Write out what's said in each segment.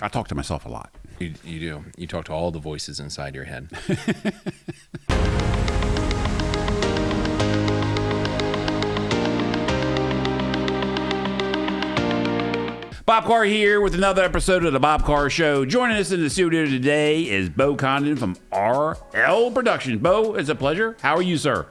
I talk to myself a lot. You do. You talk to all the voices inside your head. Bob Carr here with another episode of the Bob Carr Show. Joining us in the studio today is Bo Condon from RL Productions. Bo, it's a pleasure. How are you, sir?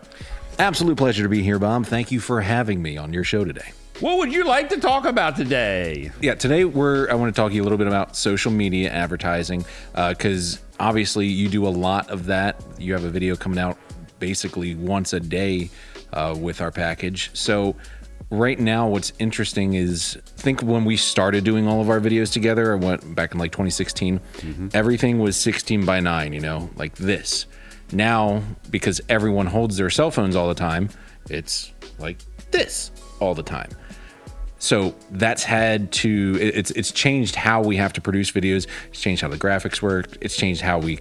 Absolute pleasure to be here, Bob. Thank you for having me on your show today. What would you like to talk about today? Yeah, today I want to talk to you a little bit about social media advertising, because obviously you do a lot of that. You have a video coming out basically once a day with our package. So right now, what's interesting is, think when we started doing all of our videos together, I went back in like 2016, everything was 16 by 9, you know, like this. Now, because everyone holds their cell phones all the time, it's like this all the time. So that's it's changed how we have to produce videos. It's changed how the graphics work. It's changed how we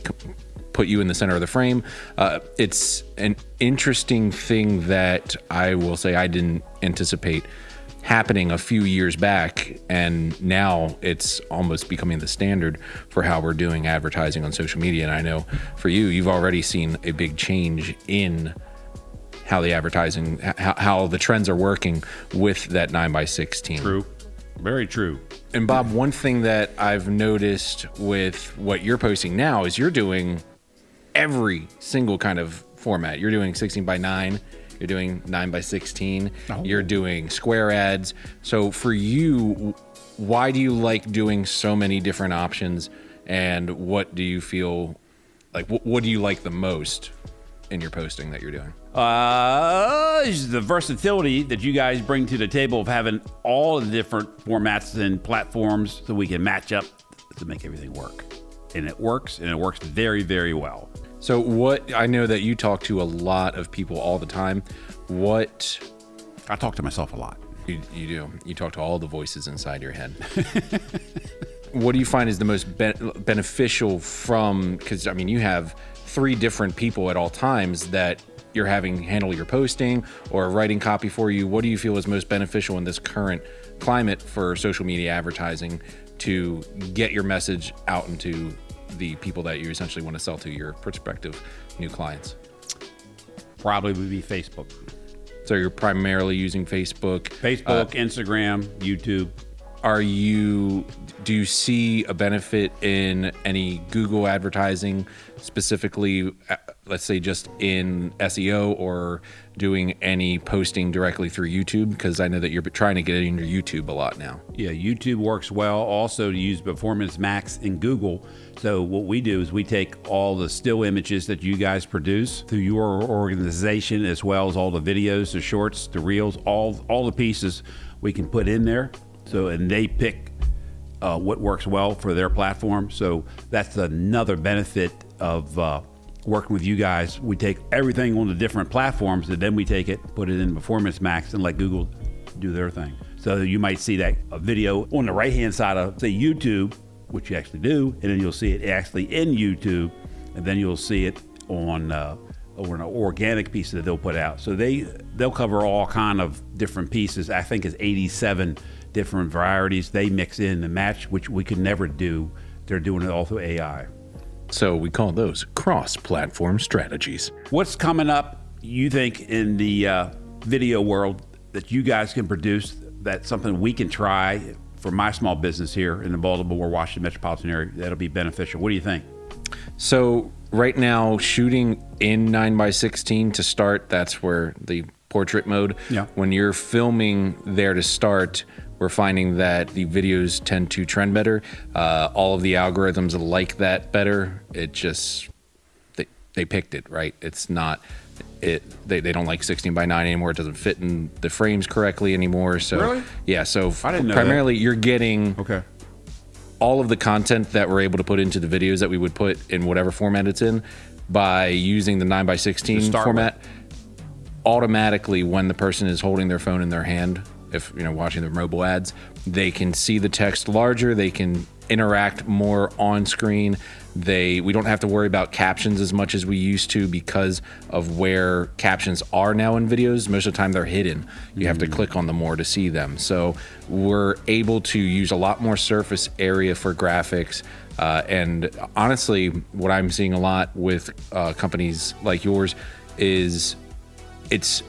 put you in the center of the frame. It's an interesting thing that I will say I didn't anticipate happening a few years back, and now it's almost becoming the standard for how we're doing advertising on social media. And I know for you, you've already seen a big change in how the advertising, how the trends are working with that 9x16. True. Very true. And Bob, one thing that I've noticed with what you're posting now is you're doing every single kind of format. You're doing 16 by 9, you're doing 9 by 16, you're doing square ads. So for you, why do you like doing so many different options, and what do you feel like, what do you like the most in your posting that you're doing? Is the versatility that you guys bring to the table of having all the different formats and platforms so we can match up to make everything work. And it works very, very well. So I know that you talk to a lot of people all the time. I talk to myself a lot. You do. You talk to all the voices inside your head. What do you find is the most beneficial from, because I mean, you have 3 different people at all times that you're having handle your posting or writing copy for you. What do you feel is most beneficial in this current climate for social media advertising to get your message out into the people that you essentially want to sell to, your prospective new clients? Probably would be Facebook. So you're primarily using Facebook, Instagram, YouTube. Do you see a benefit in any Google advertising, specifically, let's say just in SEO, or doing any posting directly through YouTube? Because I know that you're trying to get into YouTube a lot now. Yeah, YouTube works well. Also to use Performance Max in Google. So what we do is we take all the still images that you guys produce through your organization, as well as all the videos, the shorts, the reels, all the pieces we can put in there. So, and they pick what works well for their platform. So that's another benefit of working with you guys. We take everything on the different platforms, and then we take it, put it in Performance Max, and let Google do their thing. So you might see that a video on the right-hand side of, say, YouTube, which you actually do, and then you'll see it actually in YouTube, and then you'll see it on over an organic piece that they'll put out. So they'll cover all kind of different pieces. I think it's 87 different varieties they mix in and match, which we could never do. They're doing it all through AI. So we call those cross-platform strategies. What's coming up, you think, in the video world that you guys can produce, that's something we can try for my small business here in the Baltimore, Washington metropolitan area, that'll be beneficial? What do you think? So right now, shooting in 9x16 to start, that's where the portrait mode. Yeah. When you're filming there to start, we're finding that the videos tend to trend better. All of the algorithms like that better. It just, they picked it, right? It's not, they don't like 16 by 9 anymore. It doesn't fit in the frames correctly anymore. So really? Yeah, so I didn't know primarily that. You're getting all of the content that we're able to put into the videos that we would put in whatever format it's in by using the 9x16 format. Automatically, when the person is holding their phone in their hand, if watching their mobile ads, they can see the text larger, they can interact more on screen. We don't have to worry about captions as much as we used to because of where captions are now in videos. Most of the time they're hidden. You have to click on them more to see them. So we're able to use a lot more surface area for graphics. And honestly, what I'm seeing a lot with companies like yours is it's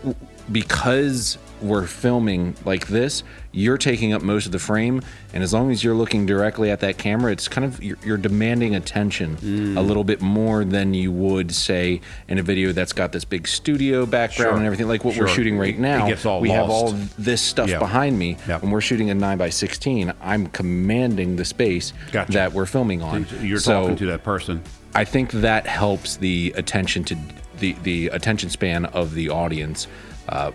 because we're filming like this, you're taking up most of the frame, and as long as you're looking directly at that camera, it's kind of you're demanding attention a little bit more than you would say in a video that's got this big studio background and everything like what we're shooting right now. It gets all we lost. have all this stuff behind me. When we're shooting a 9x16, I'm commanding the space that we're filming on. You're talking to that person. I think that helps the attention to the attention span of the audience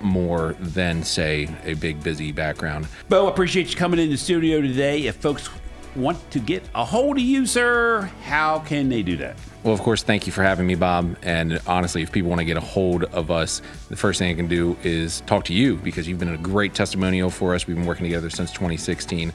more than, say, a big busy background. Bo, appreciate you coming in the studio today. If folks want to get a hold of you, sir, how can they do that? Well, of course, thank you for having me, Bob. And honestly, if people want to get a hold of us, the first thing I can do is talk to you because you've been a great testimonial for us. We've been working together since 2016.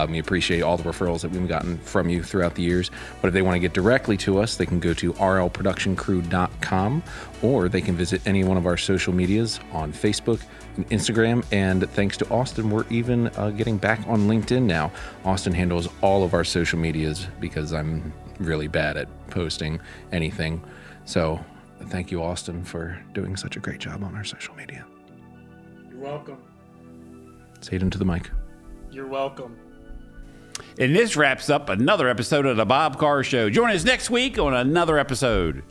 We appreciate all the referrals that we've gotten from you throughout the years. But if they want to get directly to us, they can go to rlproductioncrew.com or they can visit any one of our social medias on Facebook and Instagram. And thanks to Austin, we're even getting back on LinkedIn now. Austin handles all of our social medias because I'm really bad at posting anything. So thank you, Austin, for doing such a great job on our social media. You're welcome. Say it into the mic. You're welcome. And this wraps up another episode of the Bob Carr Show. Join us next week on another episode.